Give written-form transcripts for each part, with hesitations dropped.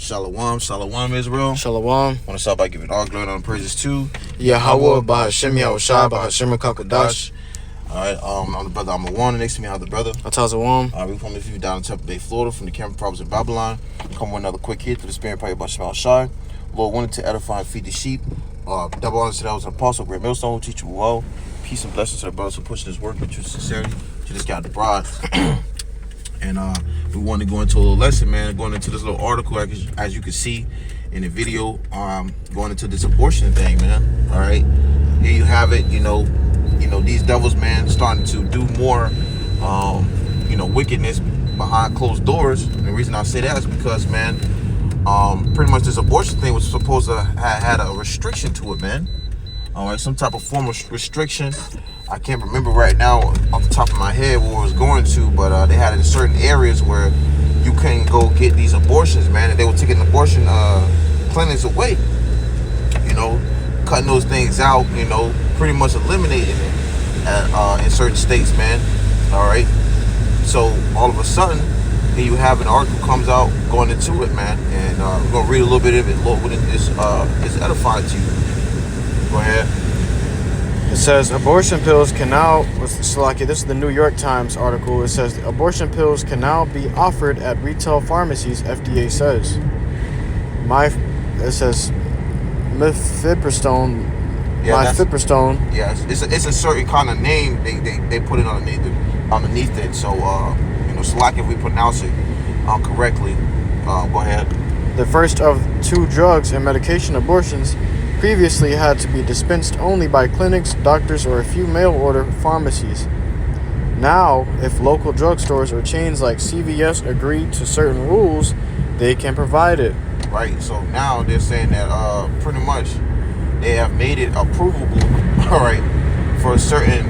Shalom, Shalom, Israel. Shalom. I want to start by giving all glory and praises to YAHAWAH, BAHASHAM, BAHASHAM, QADASH. Alright, I'm the brother Amawan. Next to me, I have the brother. Atazawam. We from the down in Tampa Bay, Florida, from the Cameron province of Babylon. Come with another quick hit through the spirit prayer by YAHAWASHI. Lord wanted to edify and feed the sheep. Double honor to that was an apostle, great millstone, who teach you well. Peace and blessings to the brothers who pushing this work with true sincerity. To this guy, the bride. And we want to go into a little lesson, man. Going into this little article, as you can see in the video, going into this abortion thing, man. All right, here you have it. You know, these devils, man, starting to do more, wickedness behind closed doors. And the reason I say that is because, man, pretty much this abortion thing was supposed to had a restriction to it, man. All right, some type of form of restriction. I can't remember right now off the top of my head where it was going to, but they had it in certain areas where you couldn't go get these abortions, man, and they were taking abortion clinics away, cutting those things out, pretty much eliminating it in certain states, man. All right, so all of a sudden, here you have an article comes out going into it, man, and we're gonna read a little bit of it. Lord, what is edifying to you? Go ahead. It says abortion pills can now, this is the New York Times article. It says abortion pills can now be offered at retail pharmacies, FDA says. It says mifepristone. Mifepristone. Yes, it's a certain kind of name they put it underneath it. So so like if we pronounce it correctly, go ahead. The first of two drugs and medication abortions previously had to be dispensed only by clinics, doctors, or a few mail-order pharmacies. Now, if local drugstores or chains like CVS agree to certain rules, they can provide it. Right, so now they're saying that pretty much they have made it approvable, all right, for certain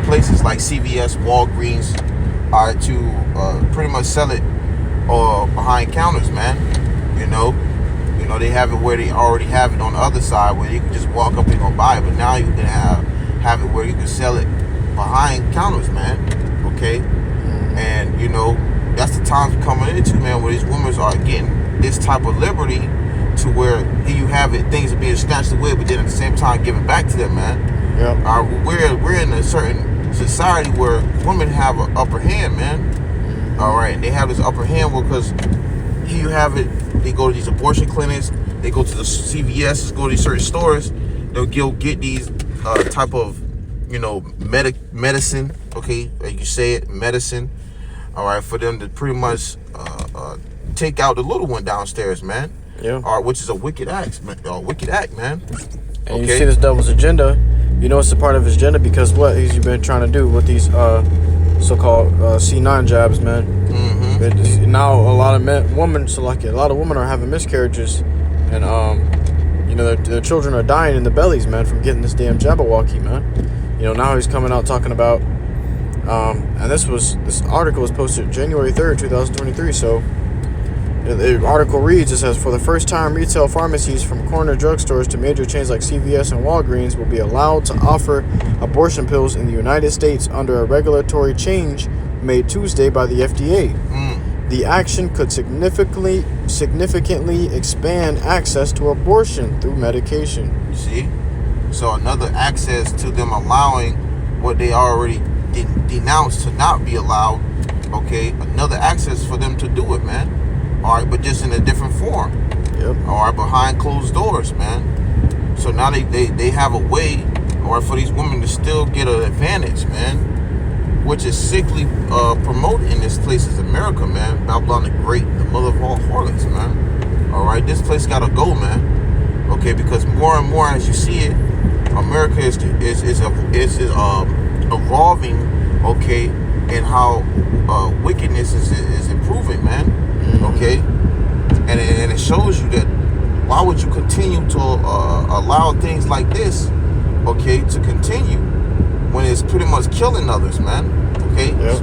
places like CVS, Walgreens, to pretty much sell it behind counters, man, they have it where they already have it on the other side where you can just walk up and go buy it, but now you can have it where you can sell it behind counters, man. Okay, and that's the times we're coming into, man, where these women are getting this type of liberty to where here you have it, things are being snatched away, but then at the same time giving back to them, man. Yeah. We're in a certain society where women have an upper hand, man. All right, they have this upper hand because here you have it. They go to these abortion clinics. They go to the CVS. Go to these certain stores. They'll get these type of, medicine. Okay, you say it, medicine. All right, for them to pretty much take out the little one downstairs, man. Yeah. All right, which is a wicked act, man. And you see this devil's agenda. It's a part of his agenda because what he's been trying to do with these so-called C9 jabs, man. Mm-hmm. Now a lot of a lot of women are having miscarriages, and their children are dying in the bellies, man, from getting this damn Jabberwocky, man. Now he's coming out talking about, and this article was posted January 3rd, 2023. So the article reads, it says, for the first time, retail pharmacies from corner drugstores to major chains like CVS and Walgreens will be allowed to offer abortion pills in the United States under a regulatory change made Tuesday by the FDA. The action could significantly expand access to abortion through medication. See? So another access to them allowing what they already denounced to not be allowed. Okay, another access for them to do it, man. All right, but just in a different form. Yep. All right, behind closed doors, man. So now they have a way, all right, for these women to still get an advantage, man, which is sickly promoted in this place is America, man. Babylon the Great, the mother of all harlots, man. All right, this place gotta go, man. Okay, because more and more as you see it, America is evolving, okay, and how wickedness is improving, man. Okay, and it shows you that why would you continue to allow things like this, okay, to continue when it's pretty much killing others, man. Okay, yep.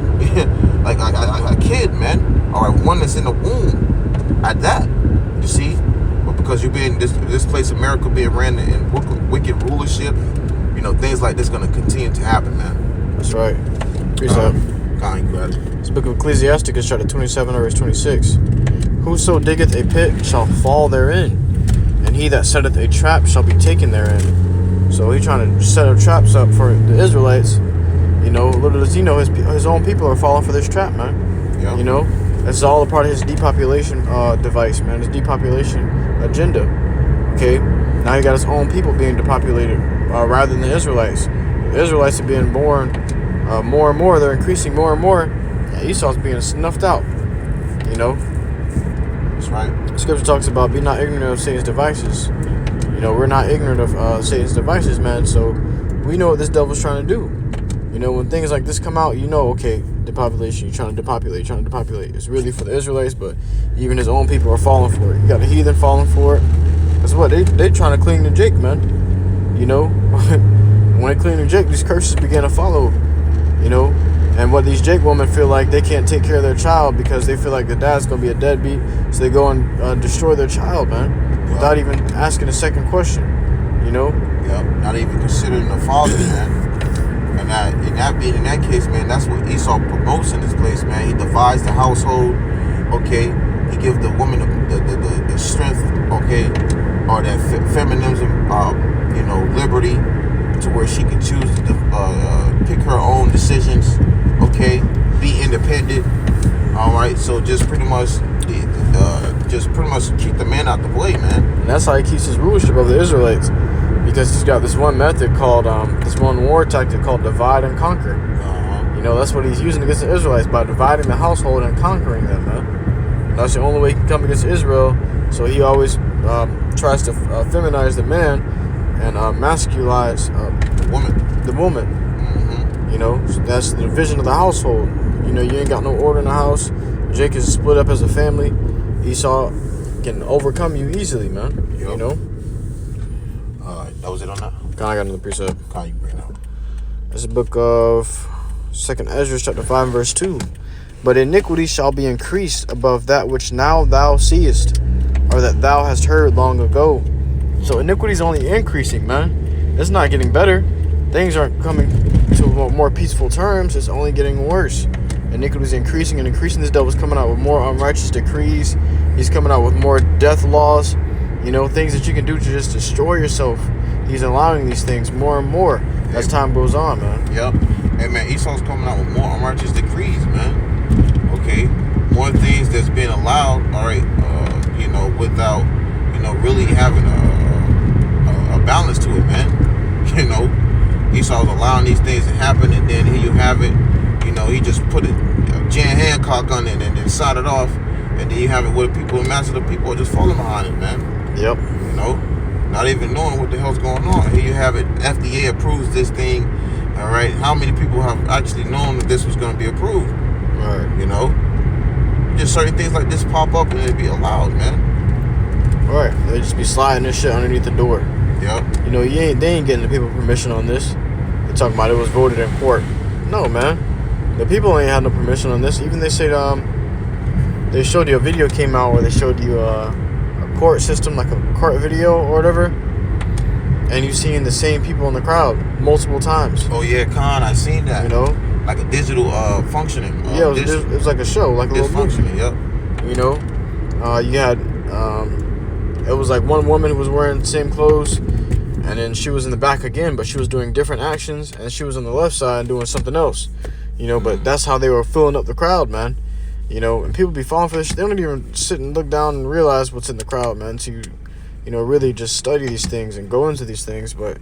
like a kid, man. All right, one that's in the womb at that. You see, but because you're being this place, America, being ran in wicked rulership, things like this gonna continue to happen, man. That's right. Precept. God, you got it. This book of Ecclesiasticus, chapter 27, verse 26. Whoso diggeth a pit shall fall therein, and he that setteth a trap shall be taken therein. So he trying to set up traps up for the Israelites. You know, little does he know his own people are falling for this trap, man. Yep. You know, that's all a part of his depopulation device, man. His depopulation agenda. Okay, now he got his own people being depopulated rather than the Israelites. The Israelites are being born more and more. They're increasing more and more. Yeah, Esau's being snuffed out. You know. That's right. Scripture talks about be not ignorant of Satan's devices. You know, we're not ignorant of Satan's devices, man. So we know what this devil's trying to do. You know, when things like this come out, you know, okay, depopulation, you're trying to depopulate. It's really for the Israelites, but even his own people are falling for it. You got the heathen falling for it. That's what they trying to cling to Jake, man. You know, when they cling to Jake, these curses begin to follow. You know, and what these Jake women feel like they can't take care of their child because they feel like the dad's gonna be a deadbeat, so they go and destroy their child, man, without even asking a second question. You know? Yep. Not even considering the father, man. And in that case, man, that's what Esau promotes in this place, man. He divides the household, okay? He gives the woman the strength, okay, or that feminism, you know, liberty, to where she can choose to pick her own decisions, okay? Be independent, all right? So just pretty much keep the man out the way, man. And that's how he keeps his rulership of the Israelites. Because he's got this one method called, this one war tactic called divide and conquer. You know, that's what he's using against the Israelites, by dividing the household and conquering them, man. That's the only way he can come against Israel. So he always tries to feminize the man and masculize the woman. Mm-hmm. You know, so that's the division of the household. You know, you ain't got no order in the house. Jake is split up as a family. Esau can overcome you easily, man. Yep. You know? That was it on that? I got another precept. How you bring it out? It's the book of 2nd Ezra, chapter 5, verse 2. But iniquity shall be increased above that which now thou seest, or that thou hast heard long ago. So iniquity is only increasing, man. It's not getting better. Things aren't coming to more peaceful terms. It's only getting worse. Iniquity is increasing and increasing. This devil's coming out with more unrighteous decrees. He's coming out with more death laws. You know, things that you can do to just destroy yourself. He's allowing these things more and more as time goes on, man. Yep. Hey, man, Esau's coming out with more unrighteous decrees, man. Okay? More things that's being allowed, all right, you know, without, you know, really having a balance to it, man. You know, Esau's allowing these things to happen, and then here you have it. You know, he just put a Jan Hancock on it and then side it off, and then you have it where people, massive of people are just falling behind it, man. Yep. You know? Not even knowing what the hell's going on. Here you have it. FDA approves this thing. All right. How many people have actually known that this was going to be approved? Right. You know, just certain things like this pop up and it'd be allowed, man. Right. They just be sliding this shit underneath the door. Yep. You know, they ain't getting the people permission on this. They're talking about it was voted in court. No, man. The people ain't had no permission on this. Even they said they showed you a video came out where they showed you a court system, like a court video or whatever, and you seeing the same people in the crowd multiple times. Oh yeah, Khan, I seen that. You know, like a digital functioning. Yeah, it was like a show, like a little movie. Yep. You know, you had it was like one woman who was wearing the same clothes, and then she was in the back again, but she was doing different actions, and she was on the left side doing something else. You know, but that's how they were filling up the crowd, man. You know, and people be falling for this. They don't even sit and look down and realize what's in the crowd, man. To, you know, really just study these things and go into these things. But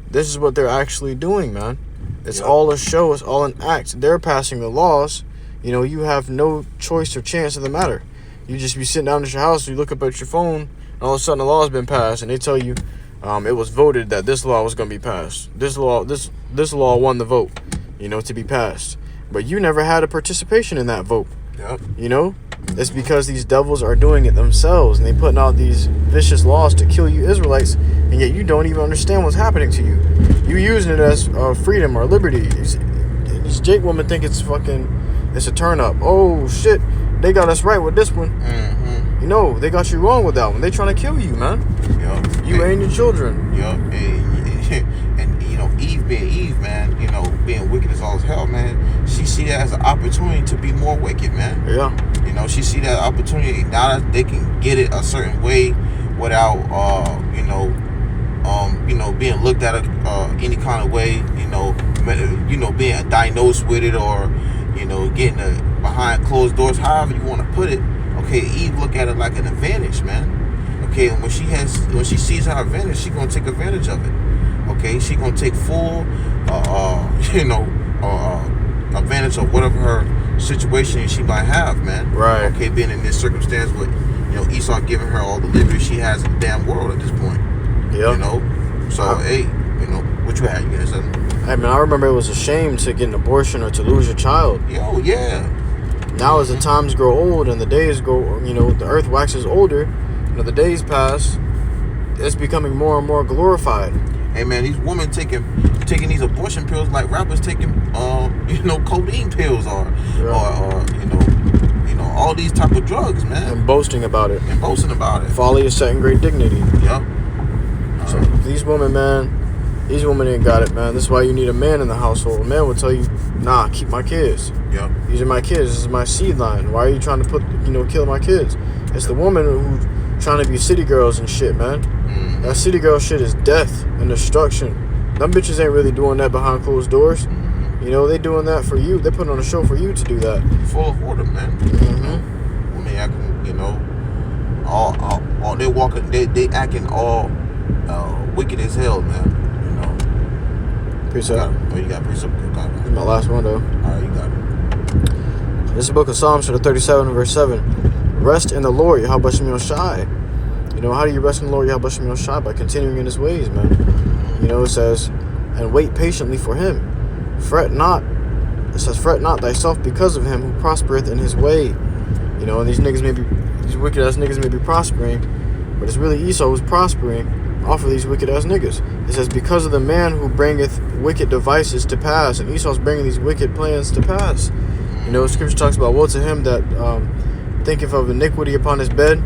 this is what they're actually doing, man. It's all a show. It's all an act. They're passing the laws. You know, you have no choice or chance of the matter. You just be sitting down at your house, you look up at your phone, and all of a sudden the law has been passed, and they tell you it was voted that this law was going to be passed. This law won the vote, you know, to be passed. But you never had a participation in that vote. Yep. You know, it's because these devils are doing it themselves, and they putting out these vicious laws to kill you Israelites, and yet you don't even understand what's happening to you. You using it as freedom or liberty. These Jake women think it's a turn up. Oh shit, they got us right with this one. Mm-hmm. You know, they got you wrong with that one. They trying to kill you, man. Yep. You and your children. Yep. And you know, Eve being Eve, man, you know, being wicked as all as hell, man, she see that as an opportunity to be more wicked, man. Yeah. You You know, she see that opportunity now that they can get it a certain way without, being looked at any kind of way. Being diagnosed with it, or getting behind closed doors. However you want to put it. Okay, Eve look at it like an advantage, man. Okay, and when she sees her advantage, she gonna take advantage of it. Okay, she gonna take full, advantage of whatever her situation she might have, man. Right. Okay, being in this circumstance with, Esau giving her all the liberty she has in the damn world at this point. Yeah. So hey, what you had? You guys? Hey man, I remember it was a shame to get an abortion or to lose your child. Yo, yeah. Now as the times grow old and the days go, the earth waxes older, the days pass, it's becoming more and more glorified. Hey man, these women taking these abortion pills like rappers taking codeine pills or all these type of drugs, man. And boasting about it. Folly is second grade dignity. Yep. So these women ain't got it, man. This is why you need a man in the household. A man will tell you, nah, keep my kids. Yep. These are my kids. This is my seed line. Why are you trying to kill my kids? It's the woman who's trying to be city girls and shit, man. Mm-hmm. That city girl shit is death and destruction. Them bitches ain't really doing that behind closed doors. Mm-hmm. They doing that for you. They putting on a show for you to do that. Full of order, man. Mm-hmm. Women acting, all they walking, they acting all wicked as hell, man. Precept. You got precept. This is my last one, though. Alright, you got it. This is the book of Psalms, chapter 37, verse 7. Rest in the Lord, YAHAWASHI. How do you rest in the Lord, YAHAWASHI? By continuing in his ways, man. It says, and wait patiently for him. Fret not. It says, fret not thyself because of him who prospereth in his way. And these wicked ass niggas may be prospering, but it's really Esau who's prospering off of these wicked ass niggas. It says, because of the man who bringeth wicked devices to pass, and Esau's bringing these wicked plans to pass. Scripture talks about, woe to him that thinketh of iniquity upon his bed,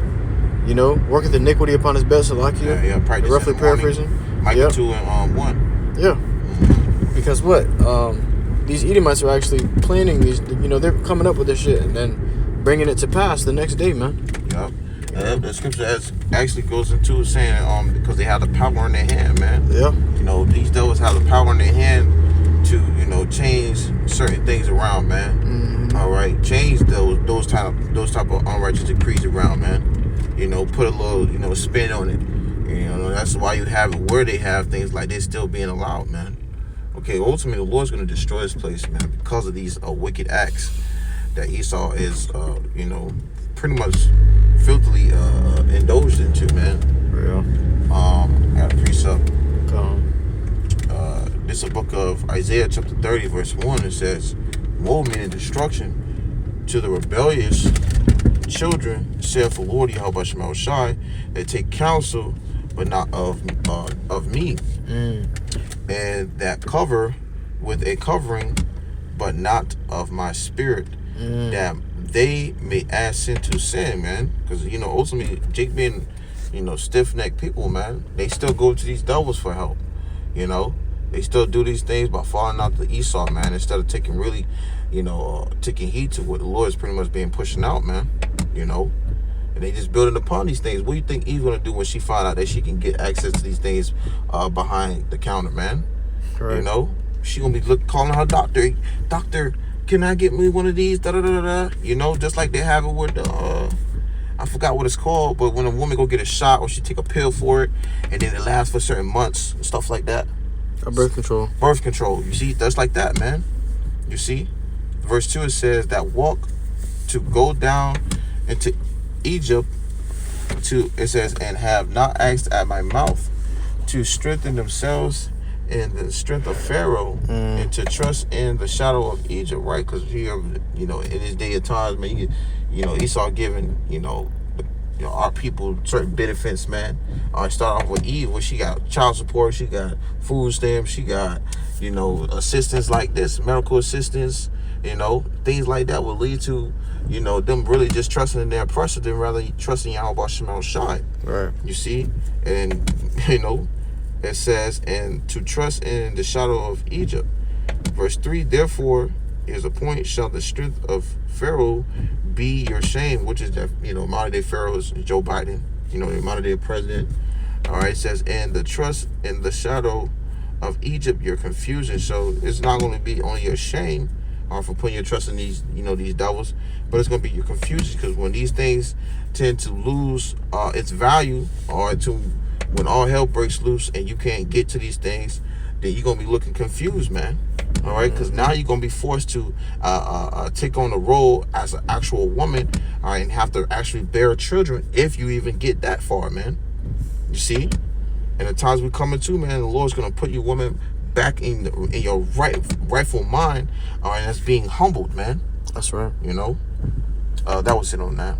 worketh iniquity upon his bed, Salakia. Yeah, practice. Roughly paraphrasing. Micah 2 and 1. Yeah. Because what? These Edomites are actually planning these, they're coming up with this shit and then bringing it to pass the next day, man. Yep. The scripture actually goes into saying because they have the power in their hand, man. Yeah. These devils have the power in their hand to change certain things around, man. Mm-hmm. All right, change those type of unrighteous decrees around, man. Put a little spin on it. That's why you have it where they have things like this still being allowed, man. Okay, ultimately the Lord's going to destroy this place, man, because of these wicked acts that Esau is pretty much filthily indulged into, man. Yeah. I got a precept. This is a book of Isaiah chapter 30 verse 1. It says, woe, meaning destruction, to the rebellious children, saith the Lord YAHAWASHI, that take counsel but not of me, and that cover with a covering but not of my spirit, that they may add sin to sin, man. Because ultimately Jake being stiff-necked people, man, they still go to these devils for help. They still do these things by falling out to Esau, man, instead of taking taking heed to what the Lord is pretty much being pushing out, man. And they just building upon these things. What do you think Eve's gonna do when she find out that she can get access to these things behind the counter, man? Correct. She gonna be calling her doctor. Doctor, can I get me one of these? Da da da da. Just like they have it with I forgot what it's called, but when a woman go get a shot or she take a pill for it, and then it lasts for certain months and stuff like that. Birth control. Birth control. You see, that's like that, man. You see, verse 2 it says that walk to go down into Egypt it says, and have not asked at my mouth to strengthen themselves in the strength of Pharaoh, and to trust in the shadow of Egypt, right? Because here, in this day of times, man, Esau giving, our people certain benefits, man. I start off with Eve, where she got child support, she got food stamps, she got, assistance like this, medical assistance, things like that will lead to, them really just trusting in their oppressor than rather trusting YAHAWASHI. Right. You see? And, it says, and to trust in the shadow of Egypt. Verse 3, therefore here's a point, shall the strength of Pharaoh be your shame, which is that, modern day Pharaoh is Joe Biden, the modern day president. All right, it says, and the trust in the shadow of Egypt, your confusion. So it's not going to be only your shame for putting your trust in these, these devils, but it's going to be your confusion, because when these things tend to lose its value, or when all hell breaks loose and you can't get to these things, then you're going to be looking confused, man. All right, because now you're going to be forced to take on the role as an actual woman, all right, and have to actually bear children if you even get that far, man. You see? And the times we're coming to, man, the Lord's going to put you women back in your rightful mind, all right, that's being humbled, man. That's right. That was it on that.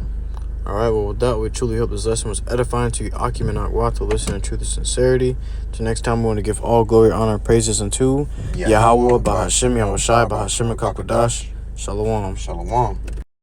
All right, well, with that, we truly hope this lesson was edifying to you, Akim and YAHAWAH, to listen in truth and sincerity. Till next time, we want to give all glory, honor, and praises unto YAHAWAH, BAHASHAM, YAHAWASHI, BAHASHAM, QADASH. Shalom. Shalom.